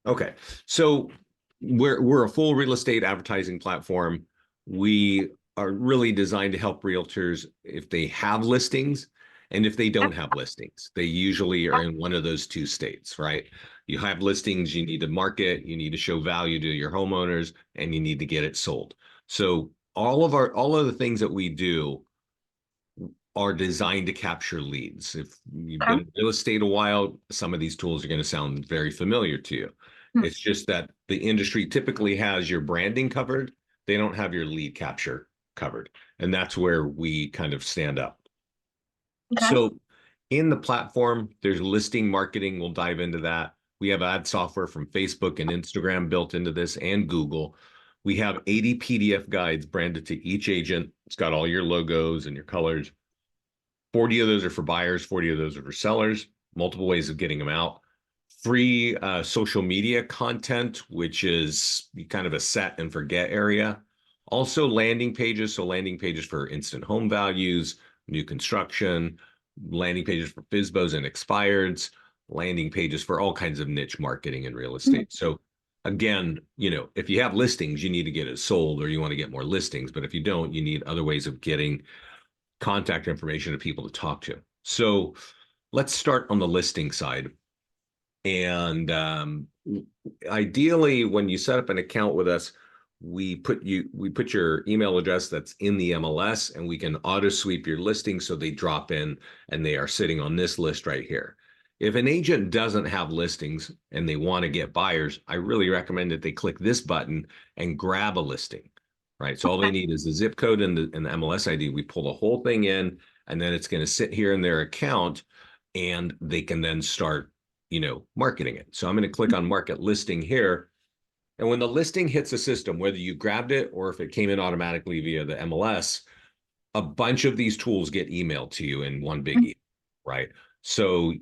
Okay. So we're a full real estate advertising platform. We are really designed to help realtors if they have listings and if they don't have listings. They usually are in one of those two states, right? You have listings, you need to market, you need to show value to your homeowners, and you need to get it sold. So all of the things that we do are designed to capture leads. If you've been Okay. in real estate a while, some of these tools are going to sound very familiar to you. Hmm. It's just that the industry typically has your branding covered. They don't have your lead capture covered. And that's where we kind of stand up. Okay. So in the platform, there's listing marketing. We'll dive into that. We have ad software from Facebook and Instagram built into this and Google. We have 80 PDF guides branded to each agent. It's got all your logos and your colors. 40 of those are for buyers, 40 of those are for sellers, multiple ways of getting them out. Free social media content, which is kind of a set and forget area. Also landing pages. So landing pages for instant home values, new construction, landing pages for FISBOs and expireds, landing pages for all kinds of niche marketing in real Mhm. estate. So again, if you have listings, you need to get it sold or you want to get more listings. But if you don't, you need other ways of getting contact information of people to talk to. So let's start on the listing side. And ideally, when you set up an account with us, we put your email address that's in the MLS, and we can auto sweep your listings so they drop in and they are sitting on this list right here. If an agent doesn't have listings and they want to get buyers, I really recommend that they click this button and grab a listing, right? So all they need is the zip code and the MLS ID. We pull the whole thing in, and then it's going to sit here in their account, and they can then start marketing it. So I'm going to click on market listing here. And when the listing hits the system, whether you grabbed it or if it came in automatically via the MLS, a bunch of these tools get emailed to you in one big email, right? So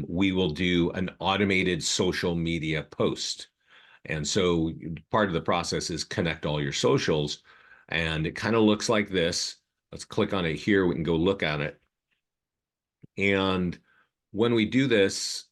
we will do an automated social media post. And so part of the process is connect all your socials. And it kind of looks like this. Let's click on it here. We can go look at it. And when we do this,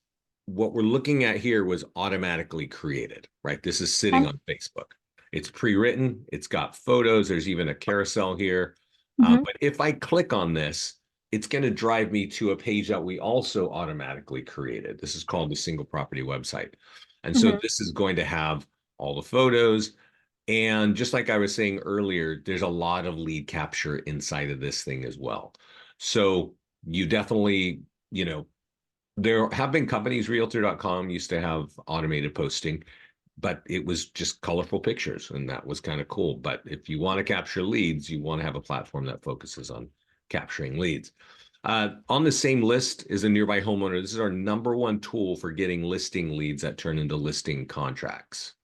what we're looking at here was automatically created, right? This is sitting Okay. on Facebook. It's pre-written. It's got photos. There's even a carousel here. Mhm. But if I click on this, it's going to drive me to a page that we also automatically created. This is called the single property website. And so Mhm. this is going to have all the photos. And just like I was saying earlier, there's a lot of lead capture inside of this thing as well. So you definitely, you know, there have been companies, realtor.com used to have automated posting, but it was just colorful pictures and that was kind of cool. But if you want to capture leads, you want to have a platform that focuses on capturing leads. On the same list is a nearby homeowner. This is our number one tool for getting listing leads that turn into listing contracts.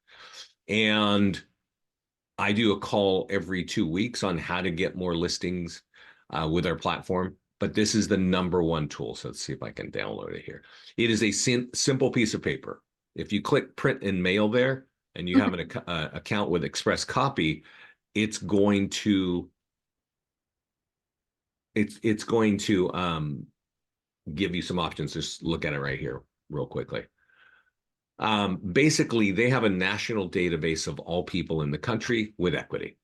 And I do a call every 2 weeks on how to get more listings with our platform. But this is the number one tool. So let's see if I can download it here. It is a simple piece of paper. If you click print and mail there and you have an account with Express Copy, it's going to it's going to give you some options. Just look at it right here real quickly. Basically, they have a national database of all people in the country with equity.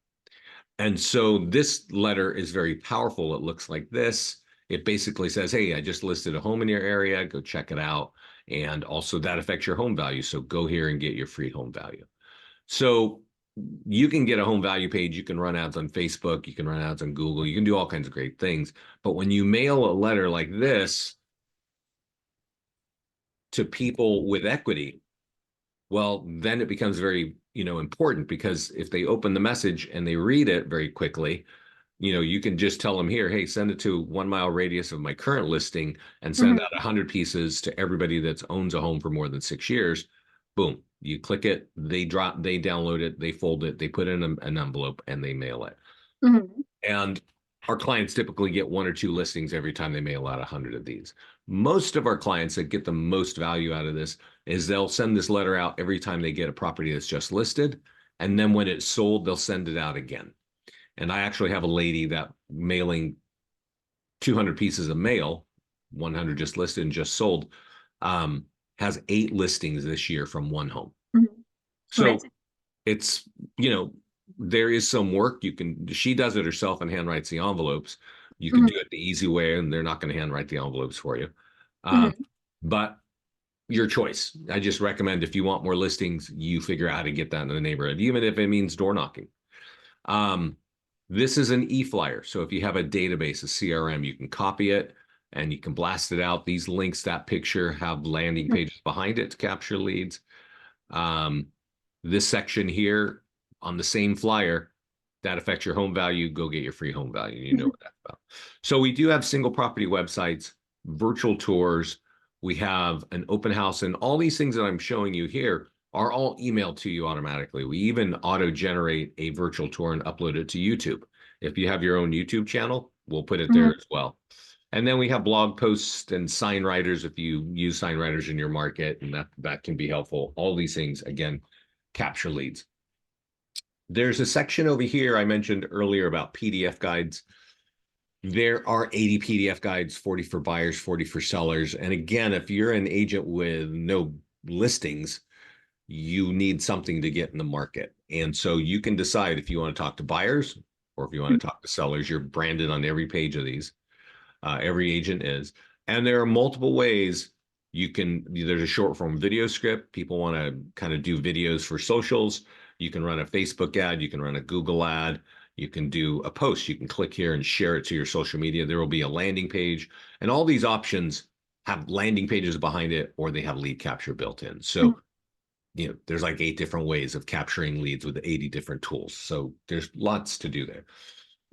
And so this letter is very powerful. It looks like this. It basically says, hey, I just listed a home in your area. Go check it out. And also that affects your home value. So go here and get your free home value. So you can get a home value page. You can run ads on Facebook. You can run ads on Google. You can do all kinds of great things. But when you mail a letter like this to people with equity, well, then it becomes very, important because if they open the message and they read it very quickly, you can just tell them here, hey, send it to 1 mile radius of my current listing and send Mhm. out 100 pieces to everybody that owns a home for more than 6 years. Boom. You click it, they download it, they fold it, they put in an envelope and they mail it. Mhm. And our clients typically get one or two listings every time they mail out 100 of these. Most of our clients that get the most value out of this is they'll send this letter out every time they get a property that's just listed. And then when it's sold, they'll send it out again. And I actually have a lady that mailing 200 pieces of mail, 100 just listed and just sold, um, has 8 listings this year from one home. Mhm. So Amazing. it's, there is some work. She does it herself and handwrites the envelopes. You can Mhm. do it the easy way, and they're not going to handwrite the envelopes for you. Mhm. But your choice. I just recommend, if you want more listings, you figure out how to get that in the neighborhood, even if it means door knocking. Um, this is an e-flyer. So if you have a database, a CRM, you can copy it and you can blast it out. These links, that picture, have landing Mhm. pages behind it to capture leads. Um, this section here on the same flyer, that affects your home value. Go get your free home value. You know Mhm. what that's about. So we do have single property websites, virtual tours. We have an open house, and all these things that I'm showing you here are all emailed to you automatically. We even auto generate a virtual tour and upload it to YouTube. If you have your own YouTube channel, we'll put it there Mhm. as well. And then we have blog posts and sign writers if you use sign writers in your market, and that can be helpful. All these things, again, capture leads. There's a section over here I mentioned earlier about PDF guides. There are 80 PDF guides, 40 for buyers, 40 for sellers. And again, if you're an agent with no listings, you need something to get in the market. And so you can decide if you want to talk to buyers or if you want to talk to sellers. You're branded on every page of these. Every agent is. And there are multiple ways there's a short form video script. People want to kind of do videos for socials. You can run a Facebook ad, you can run a Google ad, you can do a post. You can click here and share it to your social media. There will be a landing page, and all these options have landing pages behind it, or they have lead capture built in. Mhm. So, there's like 8 different ways of capturing leads with 80 different tools. So there's lots to do there.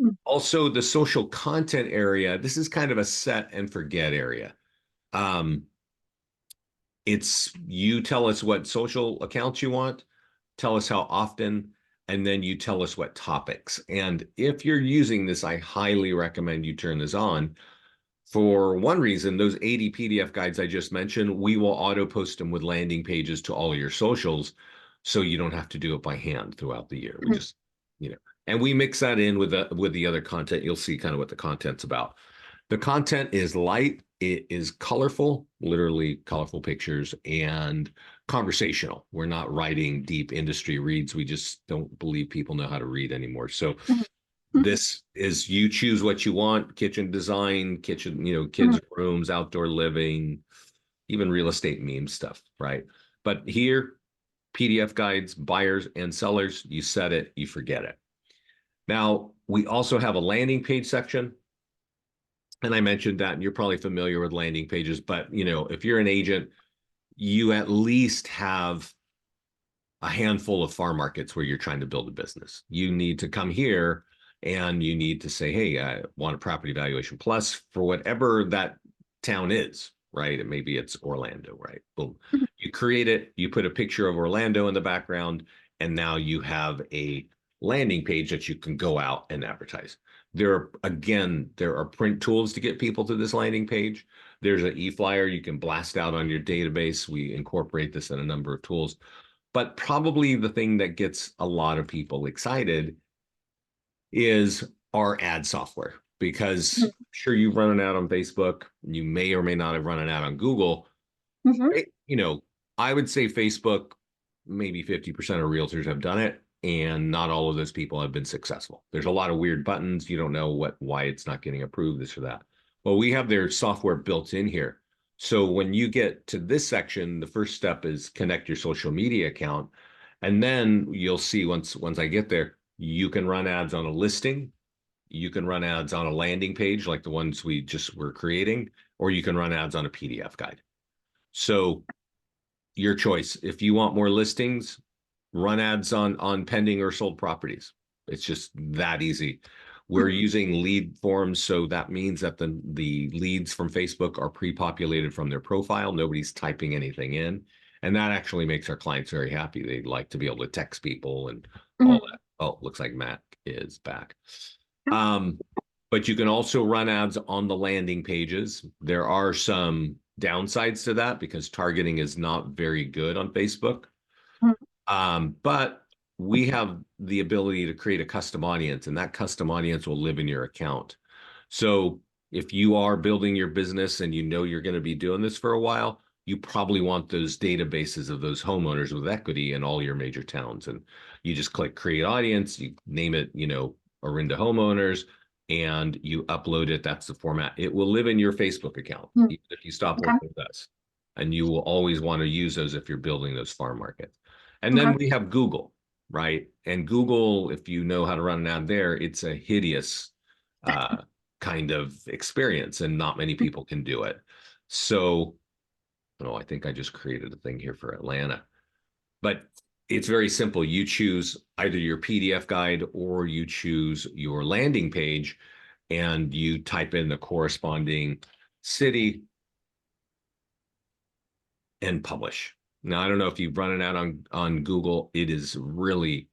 Mhm. Also, the social content area, this is kind of a set and forget area. Um, it's you tell us what social accounts you want, tell us how often, and then you tell us what topics. And if you're using this, I highly recommend you turn this on. For one reason, those 80 PDF guides I just mentioned, we will auto post them with landing pages to all your socials, so you don't have to do it by hand throughout the year. We Mhm. just, and we mix that in with the other content. You'll see kind of what the content's about. The content is light, it is colorful, literally colorful pictures, and conversational. We're not writing deep industry reads. We just don't believe people know how to read anymore. So Mhm. Mhm. this is, you choose what you want: kitchen design, kitchen, Mhm. kids rooms, outdoor living, even real estate meme stuff, right? But here, PDF guides, buyers and sellers, you set it, you forget it. Now, we also have a landing page section. And I mentioned that, and you're probably familiar with landing pages, but if you're an agent, you at least have a handful of farm markets where you're trying to build a business. You need to come here and you need to say, hey, I want a property valuation plus for whatever that town is, right? And maybe it's Orlando, right? Boom. Mhm. You create it, you put a picture of Orlando in the background, and now you have a landing page that you can go out and advertise. There are print tools to get people to this landing page. There's an e-flyer you can blast out on your database. We incorporate this in a number of tools. But probably the thing that gets a lot of people excited is our ad software, because Mhm. sure, you've run an ad on Facebook, you may or may not have run an ad on Google. Mhm. Right? I would say Facebook, maybe 50% of realtors have done it, and not all of those people have been successful. There's a lot of weird buttons. You don't know why it's not getting approved, this or that. Well, we have their software built in here. So when you get to this section, the first step is connect your social media account. And then you'll see, once I get there, you can run ads on a listing, you can run ads on a landing page like the ones we just were creating, or you can run ads on a PDF guide. So your choice. If you want more listings, run ads on pending or sold properties. It's just that easy. We're Mhm. using lead forms, so that means that the leads from Facebook are pre-populated from their profile. Nobody's typing anything in, and that actually makes our clients very happy. They like to be able to text people and all Mhm. that. Oh, looks like Matt is back. Yeah. Um, but you can also run ads on the landing pages. There are some downsides to that because targeting is not very good on Facebook. Mhm. But we have the ability to create a custom audience, and that custom audience will live in your account. So if you are building your business and you know you're going to be doing this for a while, you probably want those databases of those homeowners with equity in all your major towns. And you just click create audience, you name it, Orinda homeowners, and you upload it. That's the format. It will live in your Facebook account, Hmm. even if you stop Okay. working with us. And you will always want to use those if you're building those farm markets. And then Okay. we have Google, right? And Google, if you know how to run an ad there, it's a hideous kind of experience, and not many people can do it. So, I think I just created a thing here for Atlanta, but it's very simple. You choose either your PDF guide or you choose your landing page, and you type in the corresponding city and publish. Now, I don't know if you've run an ad on Google. It is really,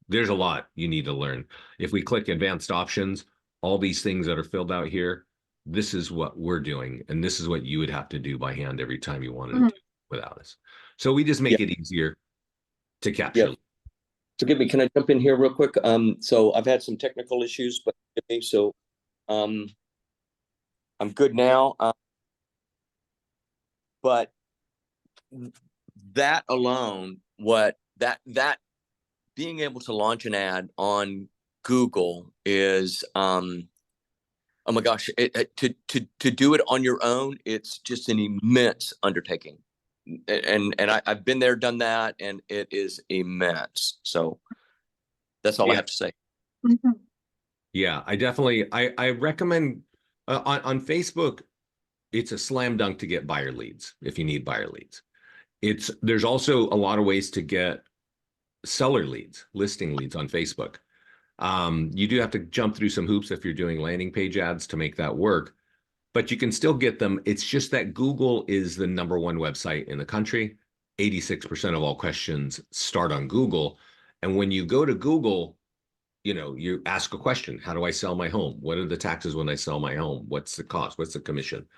there's a lot you need to learn. If we click advanced options, all these things that are filled out here, this is what we're doing. And this is what you would have to do by hand every time you wanted to Mhm. do without us. So we just make Yeah. it easier to Yeah. capture. Forgive me, can I jump in here real quick? So I've had some technical issues, but so I'm good now. But that alone, that being able to launch an ad on Google is oh my gosh, to do it on your own, it's just an immense undertaking. And I've been there, done that, and it is immense. So that's all I have to say. Mhm. Yeah, I recommend on Facebook, it's a slam dunk to get buyer leads if you need buyer leads. There's also a lot of ways to get seller leads, listing leads on Facebook. You do have to jump through some hoops if you're doing landing page ads to make that work, but you can still get them. It's just that Google is the #1 website in the country. 86% of all questions start on Google. And when you go to Google, you ask a question. How do I sell my home? What are the taxes when I sell my home? What's the cost? What's the commission?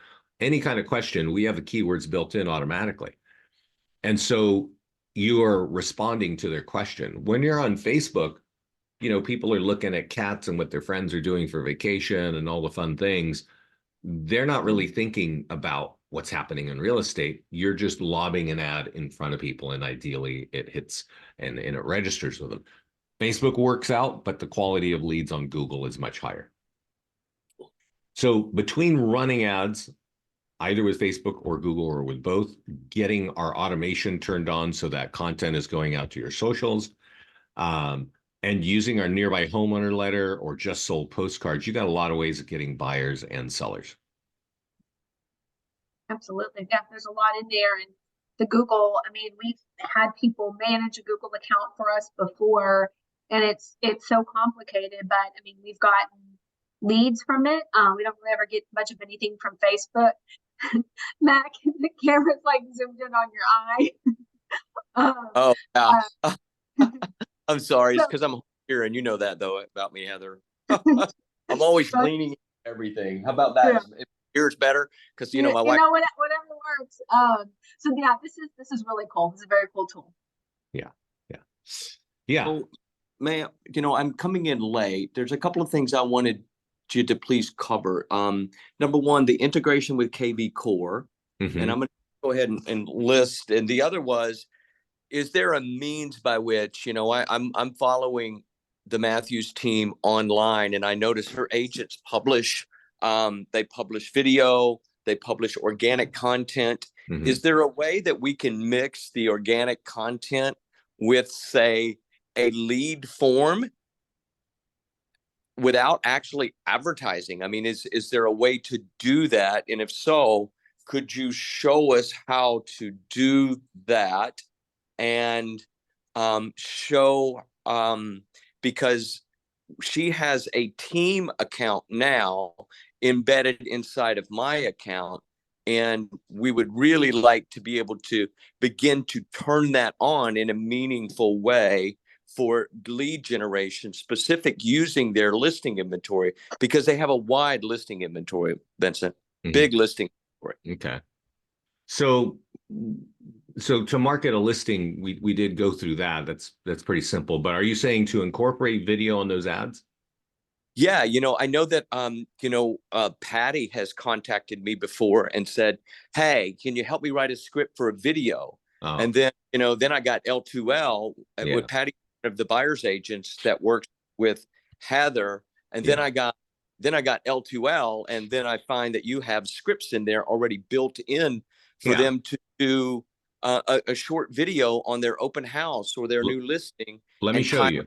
Any kind of question, we have the keywords built in automatically. And so you are responding to their question. When you're on Facebook, people are looking at cats and what their friends are doing for vacation and all the fun things. They're not really thinking about what's happening in real estate. You're just lobbing an ad in front of people, and ideally it hits and it registers with them. Facebook works out, but the quality of leads on Google is much higher. So between running ads, either with Facebook or Google or with both, getting our automation turned on so that content is going out to your socials, and using our nearby homeowner letter or just sold postcards, you got a lot of ways of getting buyers and sellers. Absolutely. Yeah, there's a lot in there. And the Google, I mean, we've had people manage a Google account for us before, and it's so complicated, but I mean, we've gotten leads from it. We don't really ever get much of anything from Facebook. Mac, the camera's like zoomed in on your eye. Oh yeah. uh, I'm sorry. It's so, because I'm here, and you know that though about me, Heather. I'm always but, leaning into everything. How about that? yeah. If here's better because You my wife. whatever works. So yeah, this is really cool. This is a very cool tool. Yeah. Yeah. So, I'm coming in late. There's a couple of things I wanted you to please cover. Number one, the integration with KV Core, Mhm. and I'm going to go ahead and list. And the other was, is there a means by which, I'm following the Matthews team online, and I notice her agents publish, they publish video, they publish organic content. Mhm. Is there a way that we can mix the organic content with, say, a lead form without actually advertising? I mean, is there a way to do that? And if so, could you show us how to do that? And show, because she has a team account now embedded inside of my account, and we would really like to be able to begin to turn that on in a meaningful way for lead generation specific using their listing inventory, because they have a wide listing inventory, Vincent. Mhm. Big listing inventory. Okay. So to market a listing, we did go through that. That's pretty simple. But are you saying to incorporate video on those ads? Yeah, I know that Patty has contacted me before and said, "Hey, can you help me write a script for a video?" Oh, And then, then I got L2L yeah, with Patty, one of the buyer's agents that works with Heather, and yeah, then I got L2L, and then I find that you have scripts in there already built in for yeah. them to do a short video on their open house or their L- new listing Let me and show tie you,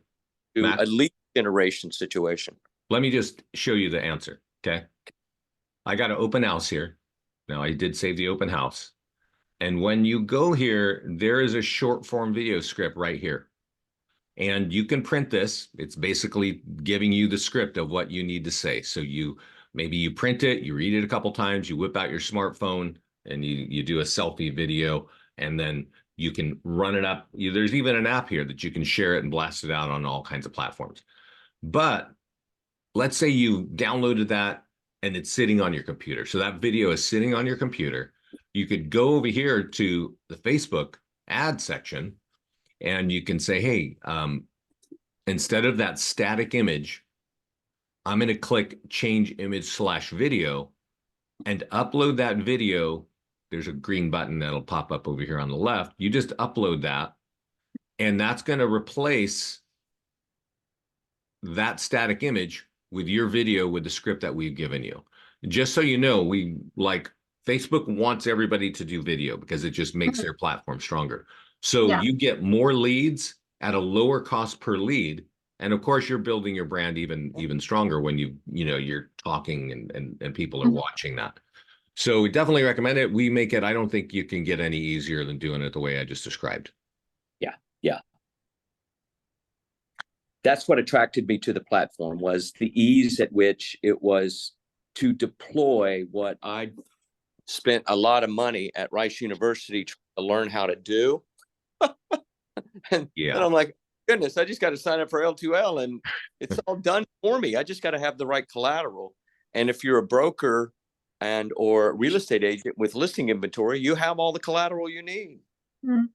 to a Matt. lead generation situation. Let me just show you the answer. Okay. I got an open house here. Now I did save the open house. And when you go here, there is a short form video script right here. And you can print this. It's basically giving you the script of what you need to say. So maybe you print it, you read it a couple times, you whip out your smartphone and you do a selfie video, and then you can run it up. There's even an app here that you can share it and blast it out on all kinds of platforms. But let's say you downloaded that and it's sitting on your computer. So that video is sitting on your computer. You could go over here to the Facebook ad section and you can say, hey, instead of that static image, I'm going to click change image/video and upload that video. There's a green button that'll pop up over here on the left. You just upload that, and that's going to replace that static image with your video with the script that we've given you. Just so you know, Facebook wants everybody to do video because it just makes Mhm. their platform stronger. So Yeah. you get more leads at a lower cost per lead. And of course, you're building your brand even stronger when you're talking and people are Mhm. watching that. So we definitely recommend it. We make it, I don't think you can get any easier than doing it the way I just described. Yeah, yeah. That's what attracted me to the platform, was the ease at which it was to deploy what I spent a lot of money at Rice University to learn how to do. And Yeah. I'm like, goodness, I just got to sign up for L2L and it's all done for me. I just got to have the right collateral. And if you're a broker and or real estate agent with listing inventory, you have all the collateral you need. Mhm.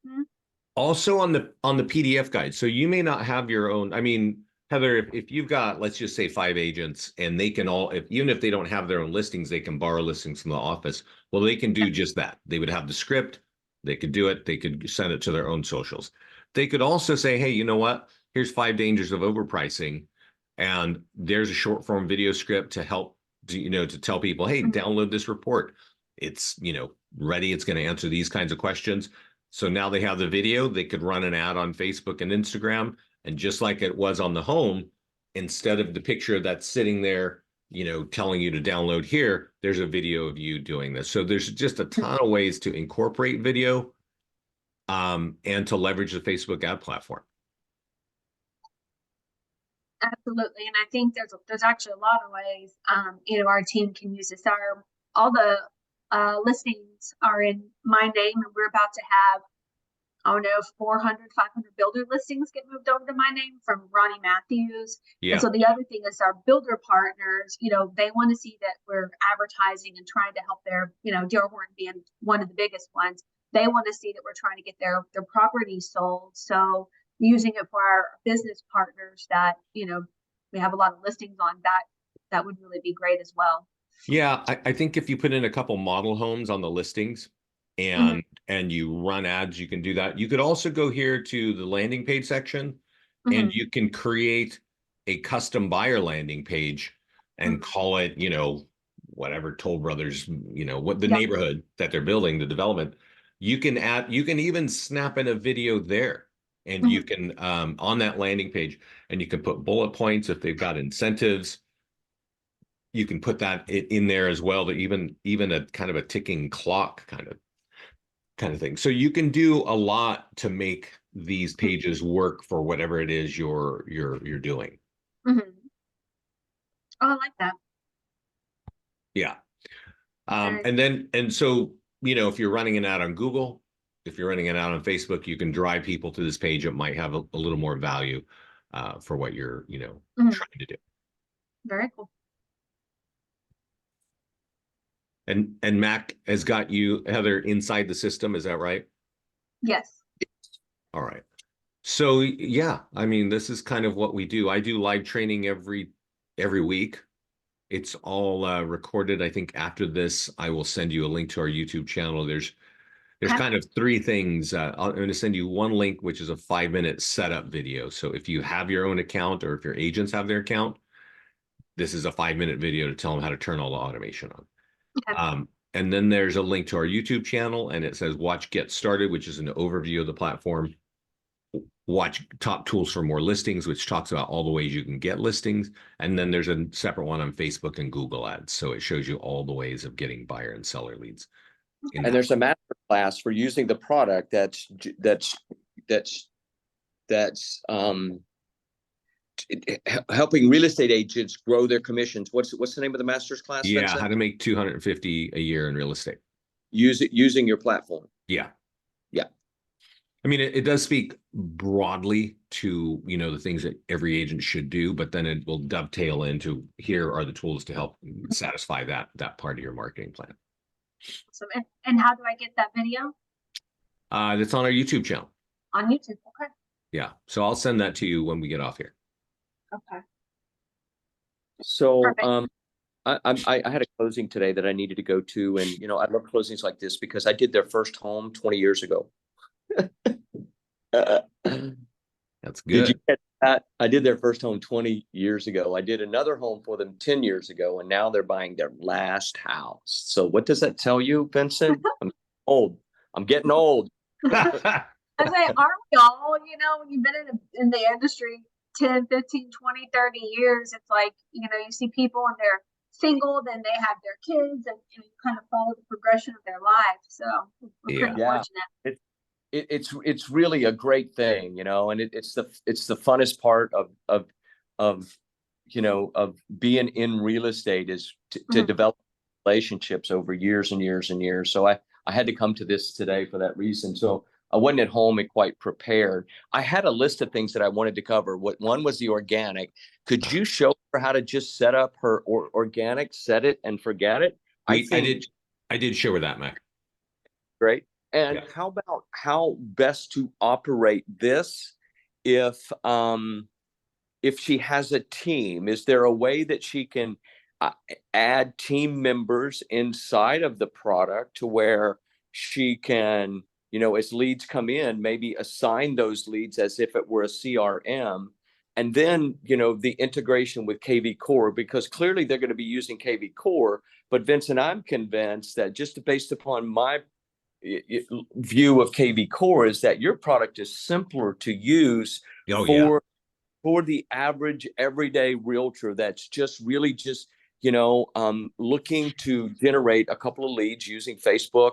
Also on the PDF guide. So you may not have your own. I mean, Heather, if you've got, let's just say 5 agents and they can all, even if they don't have their own listings, they can borrow listings from the office. Well, they can do just that. They would have the script, they could do it, they could send it to their own socials. They could also say, hey, you know what? Here's 5 dangers of overpricing. And there's a short form video script to help to tell people, hey, Mhm. download this report. It's, ready. It's going to answer these kinds of questions. So now they have the video, they could run an ad on Facebook and Instagram. And just like it was on the home, instead of the picture that's sitting there, telling you to download here, there's a video of you doing this. So there's just a ton of ways to incorporate video and to leverage the Facebook ad platform. Absolutely. And I think there's actually a lot of ways, our team can use this. All the listings are in my name, and we're about to have, I don't know, 400, 500 builder listings get moved over to my name from Ronnie Matthews. And Yeah. so the other thing is our builder partners, they want to see that we're advertising and trying to help their, Dearborn being one of the biggest ones. They want to see that we're trying to get their property sold. So using it for our business partners that, we have a lot of listings on, that would really be great as well. Yeah, I think if you put in a couple model homes on the listings Mhm. and you run ads, you can do that. You could also go here to the landing page section and Mhm. you can create a custom buyer landing page and Mhm. call it, whatever Toll Brothers, what the Yeah. neighborhood that they're building, the development. You can even snap in a video there and you Mhm. can on that landing page, and you can put bullet points if they've got incentives. You can put that in there as well, to even a kind of a ticking clock kind of thing. So you can do a lot to make these pages work for whatever it is you're doing. Mhm. Oh, I like that. Yeah. Very. And so if you're running an ad on Google, if you're running an ad on Facebook, you can drive people to this page that might have a little more value for what you're Mhm. trying to do. Very cool. And Mac has got you, Heather, inside the system. Is that right? Yes. All right. So yeah, I mean, this is kind of what we do. I do live training every every week. It's all recorded. I think after this, I will send you a link to our YouTube channel. There's Okay. kind of three things. I'm going to send you one link, which is a 5-minute setup video. So if you have your own account or if your agents have their account, this is a 5-minute video to tell them how to turn all the automation on. Okay. And then there's a link to our YouTube channel, and it says watch Get Started, which is an overview of the platform. Watch Top Tools for More Listings, which talks about all the ways you can get listings. And then there's a separate one on Facebook and Google Ads. So it shows you all the ways of getting buyer and seller leads. And there's a master class for using the product that's helping real estate agents grow their commissions. What's the name of the master's class? Yeah, Vincent? how to make $250 a year in real estate. Using your platform. Yeah. Yeah. I mean, it does speak broadly to, the things that every agent should do, but then it will dovetail into here are the tools to help satisfy that part of your marketing plan. Awesome. And how do I get that video? That's on our YouTube channel. On YouTube. Okay. Yeah. So I'll send that to you when we get off here. Okay. So, Perfect. I had a closing today that I needed to go to, and I love closings like this because I did their first home 20 years ago. That's good. Did you get that? I did their first home 20 years ago. I did another home for them 10 years ago, and now they're buying their last house. So what does that tell you, Vincent? I'm old. I'm getting old. I say, aren't we all, when you've been in the industry 10, 15, 20, 30 years, it's like, you see people and they're single, then they have their kids, and you kind of follow the progression of their life. So we're pretty fortunate. It's really a great thing, and it's the funnest part of being in real estate is to develop relationships over years and years and years. So I had to come to this today for that reason. So I wasn't at home and quite prepared. I had a list of things that I wanted to cover. One was the organic. Could you show her how to just set up her organic, set it and forget it? I did show her that, Mac. Great. And how about how best to operate this if she has a team? Is there a way that she can add team members inside of the product to where she can, as leads come in, maybe assign those leads as if it were a CRM? And then, the integration with KV Core, because clearly they're going to be using KV Core. But Vincent, I'm convinced that just based upon my view of KV Core is that your product is simpler to use for the average everyday realtor that's just really looking to generate a couple of leads using Facebook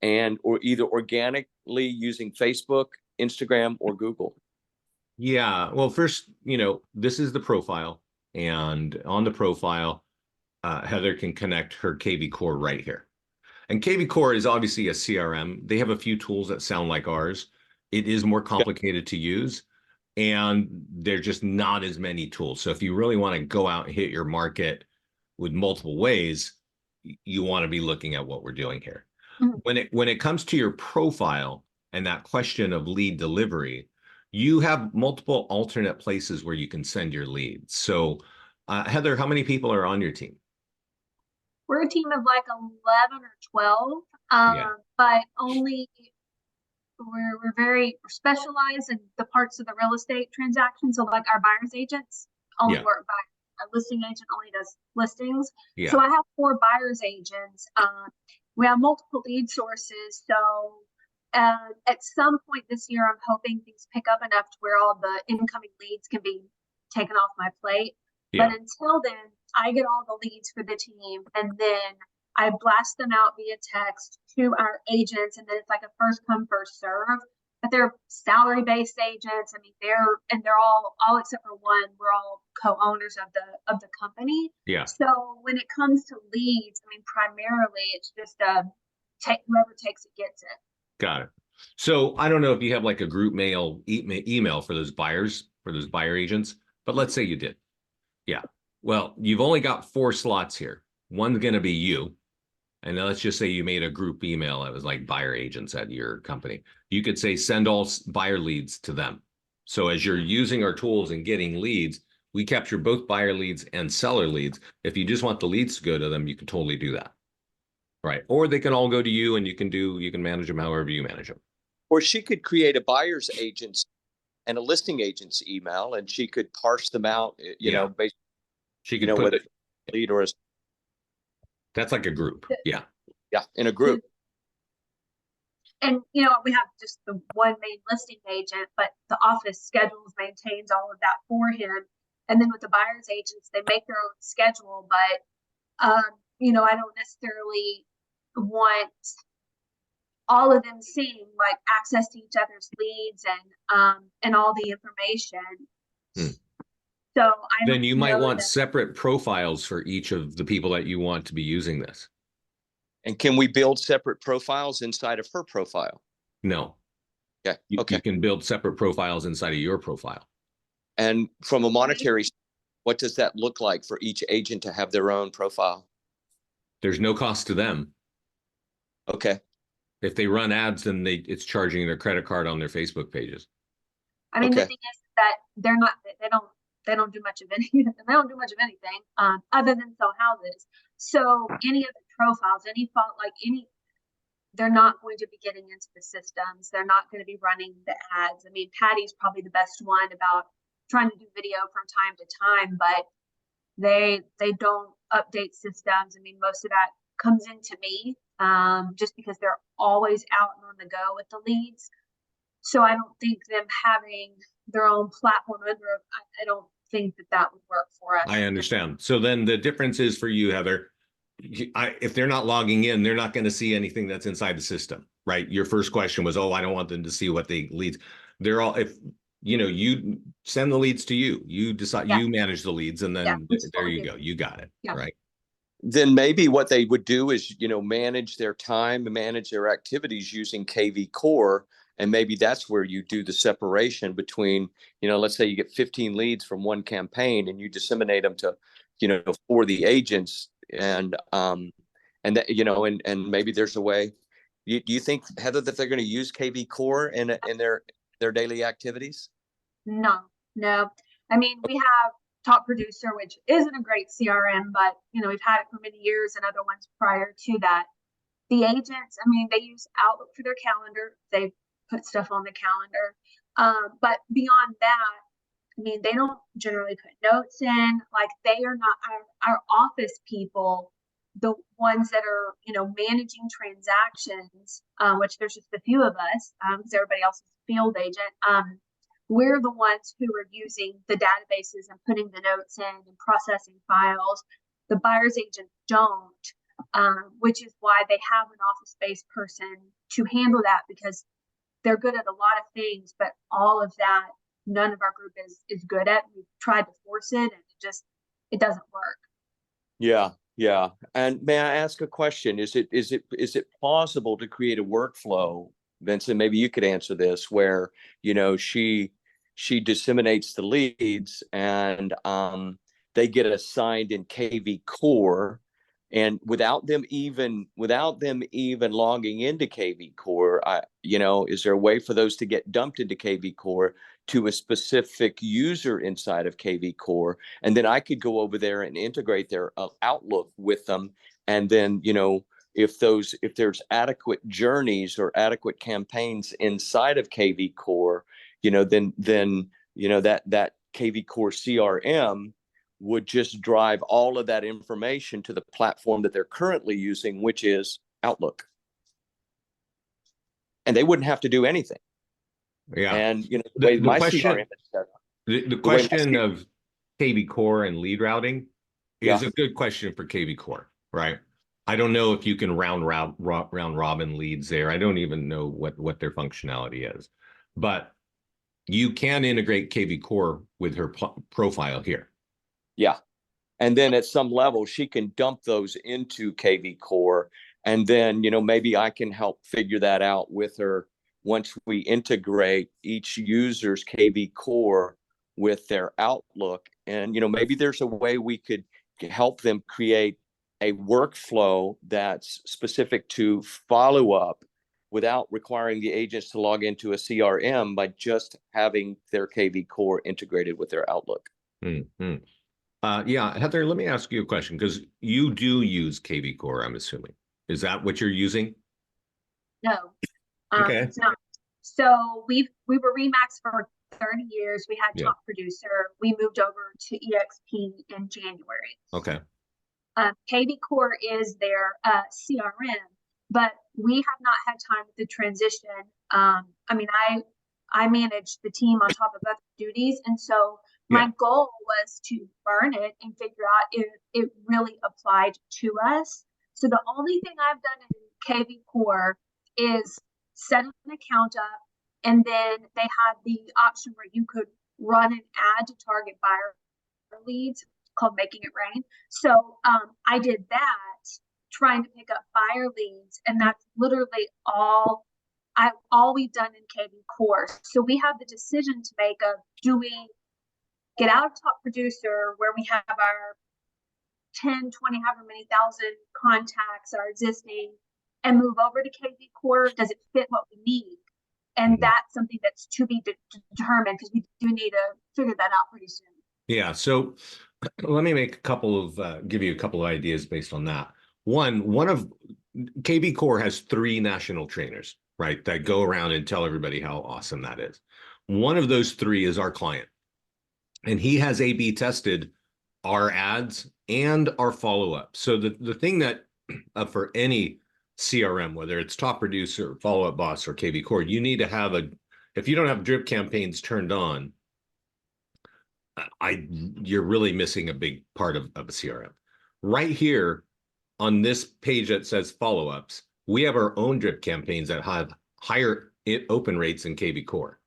or either organically using Facebook, Instagram, or Google. Yeah. Well, first, this is the profile, and on the profile, Heather can connect her KV Core right here. And KV Core is obviously a CRM. They have a few tools that sound like ours. It is more complicated to use, and there's just not as many tools. So if you really want to go out and hit your market with multiple ways, you want to be looking at what we're doing here. Mm-hmm. When it comes to your profile and that question of lead delivery, you have multiple alternate places where you can send your leads. So Heather, how many people are on your team? We're a team of like 11 or 12, but only we're very specialized in the parts of the real estate transactions. So like our buyer's agents only work by a listing agent only does listings. Yeah. So I have 4 buyer's agents. We have multiple lead sources. So at some point this year, I'm hoping things pick up enough to where all the incoming leads can be taken off my plate. Yeah. But until then, I get all the leads for the team, and then I blast them out via text to our agents, and then it's like a first come, first serve. But they're salary based agents. I mean, they're all except for one. We're all co-owners of the company. Yeah. So when it comes to leads, I mean, primarily it's just whoever takes it gets it. Got it. So I don't know if you have like a group email for those buyer agents, but let's say you did. Yeah. Well, you've only got 4 slots here. One's going to be you. And then let's just say you made a group email that was like buyer agents at your company. You could say, send all buyer leads to them. So as you're using our tools and getting leads, We capture both buyer leads and seller leads. If you just want the leads to go to them, you can totally do that. Right. Or they can all go to you and you can manage them however you manage them. Or she could create a buyer's agent's and a listing agent's email, and she could parse them out, you know, based, She you could know, put whether it's a lead or a, that's like a group. Yeah. yeah, in a group. And you know, we have just the one main listing agent, but the office schedules, maintains all of that for him. And then with the buyer's agents, they make their own schedule, but you know, I don't necessarily want all of them seeing like access to each other's leads and all the information. Hmm. So I Then don't you might know want that- separate profiles for each of the people that you want to be using this. And can we build separate profiles inside of her profile? No. Yeah. You Okay. can build separate profiles inside of your profile. And from a monetary, what does that look like for each agent to have their own profile? There's no cost to them. Okay. If they run ads, then it's charging their credit card on their Facebook pages. I mean, the Okay. thing is that they don't do much of anything. They don't do much of anything other than sell houses. So any of the profiles, any fault, like any, they're not going to be getting into the systems. They're not going to be running the ads. I mean, Patty's probably the best one about trying to do video from time to time, but they don't update systems. I mean, most of that comes into me just because they're always out and on the go with the leads. So I don't think them having their own platform I don't think that would work for us. I understand. So then the difference is for you, Heather, if they're not logging in, they're not going to see anything that's inside the system, right? Your first question was, oh, I don't want them to see what they leads. They're all, if you know, you send the leads to you, you decide, you manage the leads, and then there you go. You got it. Right. Then maybe what they would do is, you know, manage their time and manage their activities using KV Core. And maybe that's where you do the separation between, you know, let's say you get 15 leads from one campaign and you disseminate them to, you know, for the agents and that, you know, and maybe there's a way. Do you think, Heather, that they're going to use KV Core in their daily activities? No. I mean, we have Top Producer, which isn't a great CRM, but you know, we've had it for many years and other ones prior to that. The agents, I mean, they use Outlook for their calendar. They put stuff on the calendar. But beyond that, I mean, they don't generally put notes in. Like they are not our office people, the ones that are, you know, managing transactions, which there's just a few of us, because everybody else is a field agent. We're the ones who are using the databases and putting the notes in and processing files. The buyer's agents don't, which is why they have an office-based person to handle that, because they're good at a lot of things, but all of that, none of our group is good at. We've tried to force it and it doesn't work. Yeah. And may I ask a question? Is it plausible to create a workflow, Vincent? Maybe you could answer this, where, you know, she disseminates the leads and they get assigned in KV Core, and without them even logging into KV Core, you know, is there a way for those to get dumped into KV Core to a specific user inside of KV Core? And then I could go over there and integrate their Outlook with them. And then, you know, if there's adequate journeys or adequate campaigns inside of KV Core, you know, then, you know, that KV Core CRM would just drive all of that information to the platform that they're currently using, which is Outlook. And they wouldn't have to do anything. Yeah. And, you know, the question of KV Core and lead routing is a good question for KV Core, right? I don't know if you can round robin leads there. I don't even know what their functionality is, but you can integrate KV Core with her profile here. Yeah. And then at some level, she can dump those into KV Core. And then, you know, maybe I can help figure that out with her once we integrate each user's KV Core with their Outlook. And, you know, maybe there's a way we could help them create a workflow that's specific to follow up without requiring the agents to log into a CRM, by just having their KV Core integrated with their Outlook. Hmm. Yeah, Heather, let me ask you a question because you do use KV Core, I'm assuming. Is that what you're using? No, Okay. it's not. So we were Remax for 30 years. We had Yeah. Top Producer. We moved over to EXP in January. Okay. KV Core is their CRM, but we have not had time with the transition. I mean, I manage the team on top of other duties, and so Yeah. my goal was to learn it and figure out if it really applied to us. So the only thing I've done in KV Core is set an account up, and then they had the option where you could run an ad to target buyer leads called Making It Rain. So I did that, trying to pick up buyer leads, and that's literally all we've done in KV Core. So we have the decision to make of, do we get out of Top Producer where we have our 10, 20, however many thousand contacts are existing, and move over to KV Core? Does it fit what we need? And Mhm. that's something that's to be determined, because we do need to figure that out pretty soon. Yeah. So let me make a couple of give you a couple of ideas based on that. One of KV Core has three national trainers, right, that go around and tell everybody how awesome that is. One of those three is our client, and he has A/B tested our ads and our follow-up. So the thing that for any CRM, whether it's Top Producer, Follow Up Boss, or KV Core, you need to have if you don't have drip campaigns turned on, you're really missing a big part of a CRM. Right here on this page that says follow-ups, we have our own drip campaigns that have higher open rates than KV Core.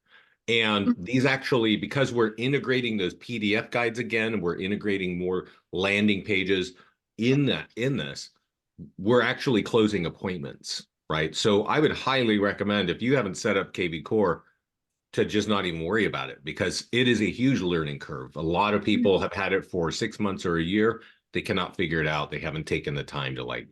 And these actually, because we're integrating those PDF guides again, we're integrating more landing pages in this, we're actually closing appointments, right? So I would highly recommend, if you haven't set up KV Core, to just not even worry about it, because it is a huge learning curve. A lot of people have had it for 6 months or a year. They cannot figure it out. They haven't taken the time to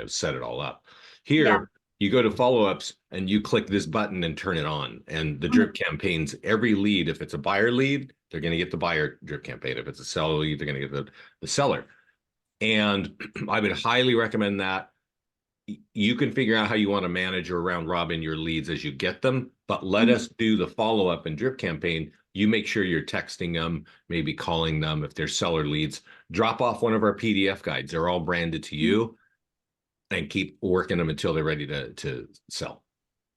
set it all up. Yeah. Here, you go to follow-ups and you click this button and turn it on. And the drip campaigns, every lead, if it's a buyer lead, they're going to get the buyer drip campaign. If it's a seller lead, they're going to get the seller. And I would highly recommend that. You can figure out how you want to manage or round robin your leads as you get them, but let us do the follow-up and drip campaign. You make sure you're texting them, maybe calling them if they're seller leads. Drop off one of our PDF guides. They're all branded to you, and keep working them until they're ready to sell.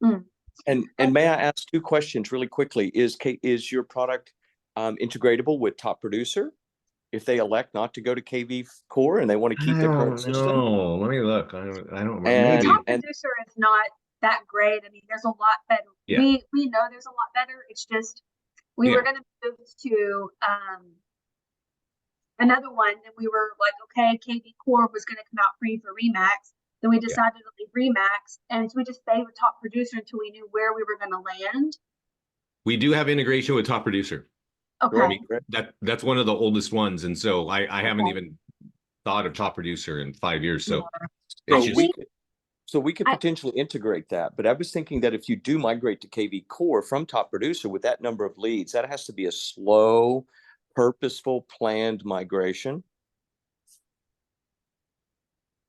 And may I ask two questions really quickly? Is your product integratable with Top Producer if they elect not to go to KV Core and they want to keep their current system? No, let me look. I don't remember. And Top Producer is not that great. I mean, there's a lot better. Yeah. We know there's a lot better. It's just we were going to move to another one, and we were like, okay, KV Core was going to come out free for Remax. Then we decided to leave Remax, and so we just stayed with Top Producer until we knew where we were going to land. We do have integration with Top Producer. Okay. That's one of the oldest ones, and so I haven't even thought of Top Producer in 5 years. So it's just So we could potentially integrate that, but I was thinking that if you do migrate to KV Core from Top Producer with that number of leads, that has to be a slow, purposeful, planned migration,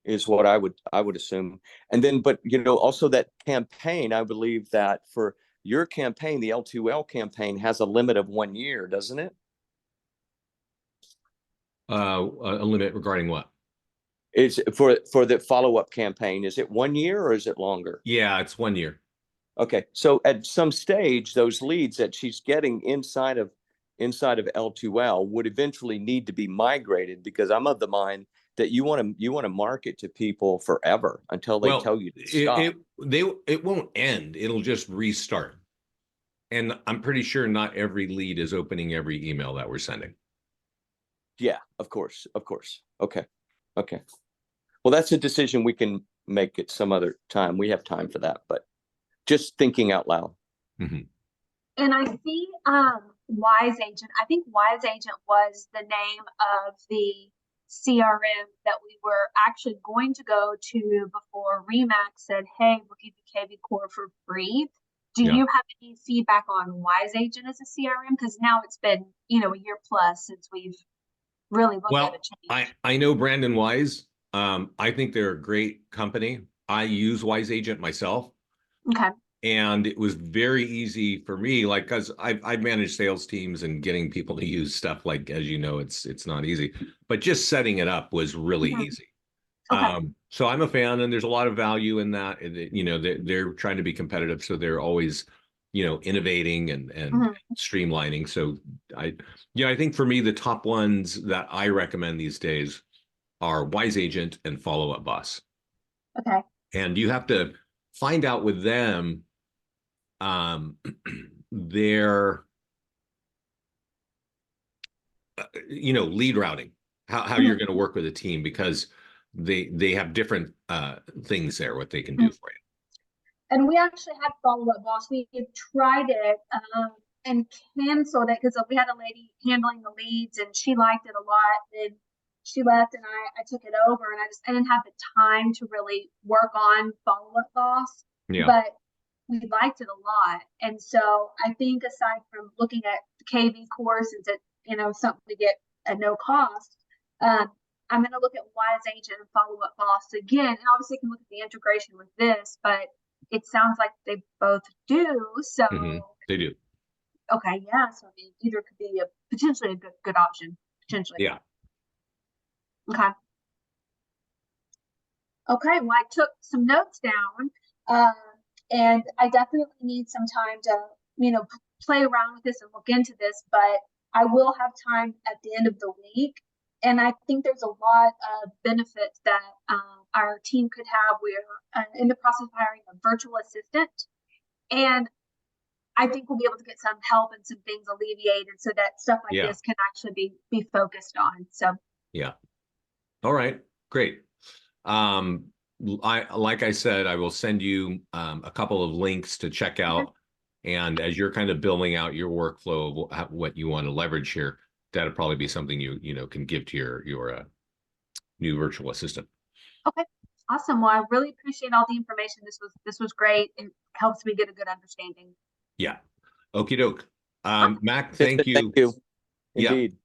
is what I would assume. And then, but also that campaign, I believe that for your campaign, the L2L campaign has a limit of 1 year, doesn't it? a limit regarding what? Is for the follow-up campaign, is it 1 year or is it longer? Yeah, it's 1 year. Okay, so at some stage, those leads that she's getting inside of L2L would eventually need to be migrated, because I'm of the mind that you want to market to people forever until they tell you to stop. It won't end. It'll just restart. And I'm pretty sure not every lead is opening every email that we're sending. Yeah, of course. Okay. Well, that's a decision we can make at some other time. We have time for that, but just thinking out loud. And I see Wise Agent. I think Wise Agent was the name of the CRM that we were actually going to go to before Remax said, hey, we'll give you KV Core for free. Do Yeah. you have any feedback on Wise Agent as a CRM? Because now it's been, you know, a year plus since we've really looked at a Well, change. I know Brandon Wise. I think they're a great company. I use Wise Agent myself. Okay. And it was very easy for me, like, because I've managed sales teams and getting people to use stuff, like, as you know, it's not easy, but just setting it up was really Mhm. easy. Okay. So I'm a fan, and there's a lot of value in that. You know, they're trying to be competitive, so they're always, you know, innovating and Mhm. streamlining. So I think for me, the top ones that I recommend these days are Wise Agent and Follow Up Boss. Okay. And you have to find out with them their you know, lead routing, how you're Mhm. going to work with a team, because they have different things there, what they can do for you. And we actually had Follow Up Boss. We had tried it and canceled it because we had a lady handling the leads and she liked it a lot. And she left and I took it over and I didn't have the time to really work on Follow Up Boss. Yeah. But we liked it a lot. And so I think aside from looking at the KV course and to, you know, something to get at no cost, I'm going to look at Wise Agent and Follow Up Boss again. And obviously, can look at the integration with this, but it sounds like they both do. So, They do. okay, yeah. So I mean, either could be a potentially a good option. Potentially. Yeah. Okay. Okay. Well, I took some notes down, um, and I definitely need some time to, you know, play around with this and look into this. But I will have time at the end of the week, and I think there's a lot of benefits that our team could have. We're in the process of hiring a virtual assistant, and I think we'll be able to get some help and some things alleviated so that stuff like Yeah. this can actually be focused on. So Yeah. All right. Great. Like I said, I will send you a couple of links to check out. And as you're kind of building out your workflow of what you want to leverage here, that'll probably be something you know can give to your new virtual assistant. okay, awesome. Well, I really appreciate all the information. This was great. It helps me get a good understanding. Yeah. Okie doke. Mac, Vincent, thank you. Thank you. Yeah. Indeed.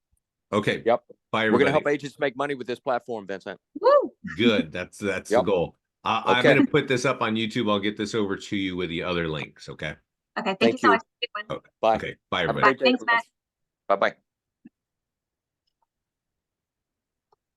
Okay. Yep. Bye, We're going to everybody. help agents make money with this platform, Vincent. Woo! Good. That's the Yep. goal. I'm Okay. going to put this up on YouTube. I'll get this over to you with the other links. Okay. Okay, thank you Thank so you. much. Good one. Okay. Bye. Okay. Bye, Have a everybody. great day, Thanks, everyone. Matt. Bye-bye.